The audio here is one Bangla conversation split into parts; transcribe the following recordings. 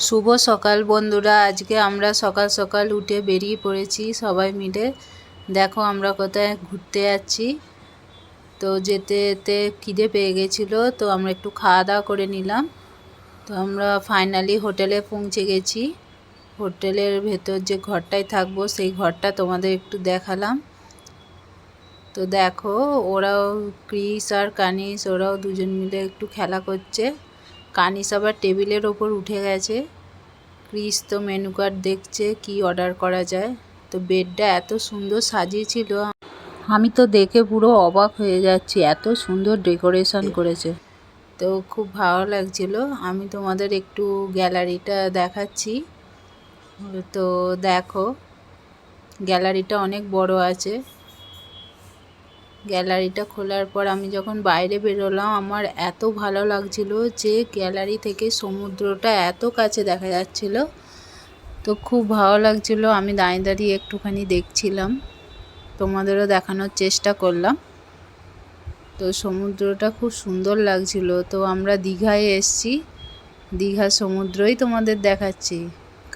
শুভ সকাল বন্ধুরা। আজকে আমরা সকাল সকাল উঠে বেরিয়ে পড়েছি সবাই মিলে। দেখো আমরা কোথায় ঘুরতে যাচ্ছি। তো যেতে যেতে খিদে পেয়ে গেছিলো, তো আমরা একটু খাওয়া দাওয়া করে নিলাম। তো আমরা ফাইনালি হোটেলে পৌঁছে গেছি। হোটেলের ভেতর যে ঘরটায় থাকবো সেই ঘরটা তোমাদের একটু দেখালাম। তো দেখো ওরাও ক্রিস আর কানিস ওরাও দুজন মিলে একটু খেলা করছে। কানিস আবার টেবিলের ওপর উঠে গেছে। ক্রিস তো মেনু কার্ড দেখছে কি অর্ডার করা যায়। তো বেডটা এত সুন্দর সাজিয়েছিল, আমি তো দেখে পুরো অবাক হয়ে যাচ্ছি, এত সুন্দর ডেকোরেশন করেছে। তো খুব ভালো লাগছিল। আমি তোমাদের একটু গ্যালারিটা দেখাচ্ছি। তো দেখো গ্যালারিটা অনেক বড় আছে। গ্যালারিটা খোলার পর আমি যখন বাইরে বেরোলাম আমার এত ভালো লাগছিল যে গ্যালারি থেকে সমুদ্রটা এত কাছে দেখা যাচ্ছিল। তো খুব ভালো লাগছিল, আমি দাঁড়িয়ে দাঁড়িয়ে একটুখানি দেখছিলাম, তোমাদেরও দেখানোর চেষ্টা করলাম। তো সমুদ্রটা খুব সুন্দর লাগছিল। তো আমরা দীঘায় এসেছি, দীঘা সমুদ্রই তোমাদের দেখাচ্ছি।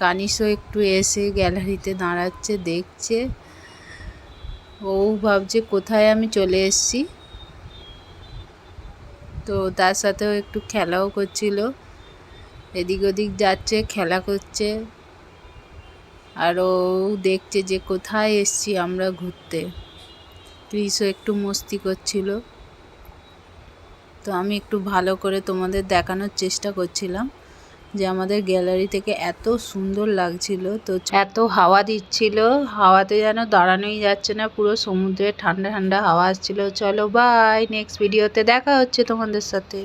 কানিসও একটু এসে গ্যালারিতে দাঁড়াচ্ছে, দেখছে। ও ভাবছে কোথায় আমি চলে এসেছি। তো তার সাথেও একটু খেলাও করছিল, এদিক ওদিক যাচ্ছে, খেলা করছে। আর ও দেখছে যে কোথায় এসছি আমরা ঘুরতে। ক্রিসও একটু মস্তি করছিল। তো আমি একটু ভালো করে তোমাদের দেখানোর চেষ্টা করছিলাম যে আমাদের গ্যালারি থেকে এত সুন্দর লাগছিল। তো এত হাওয়া দিচ্ছিল, হাওয়াতে যেন দাঁড়ানোই যাচ্ছে না, পুরো সমুদ্রে ঠান্ডা ঠান্ডা হাওয়া আসছিল। চলো বাই, নেক্সট ভিডিওতে দেখা হচ্ছে তোমাদের সাথে।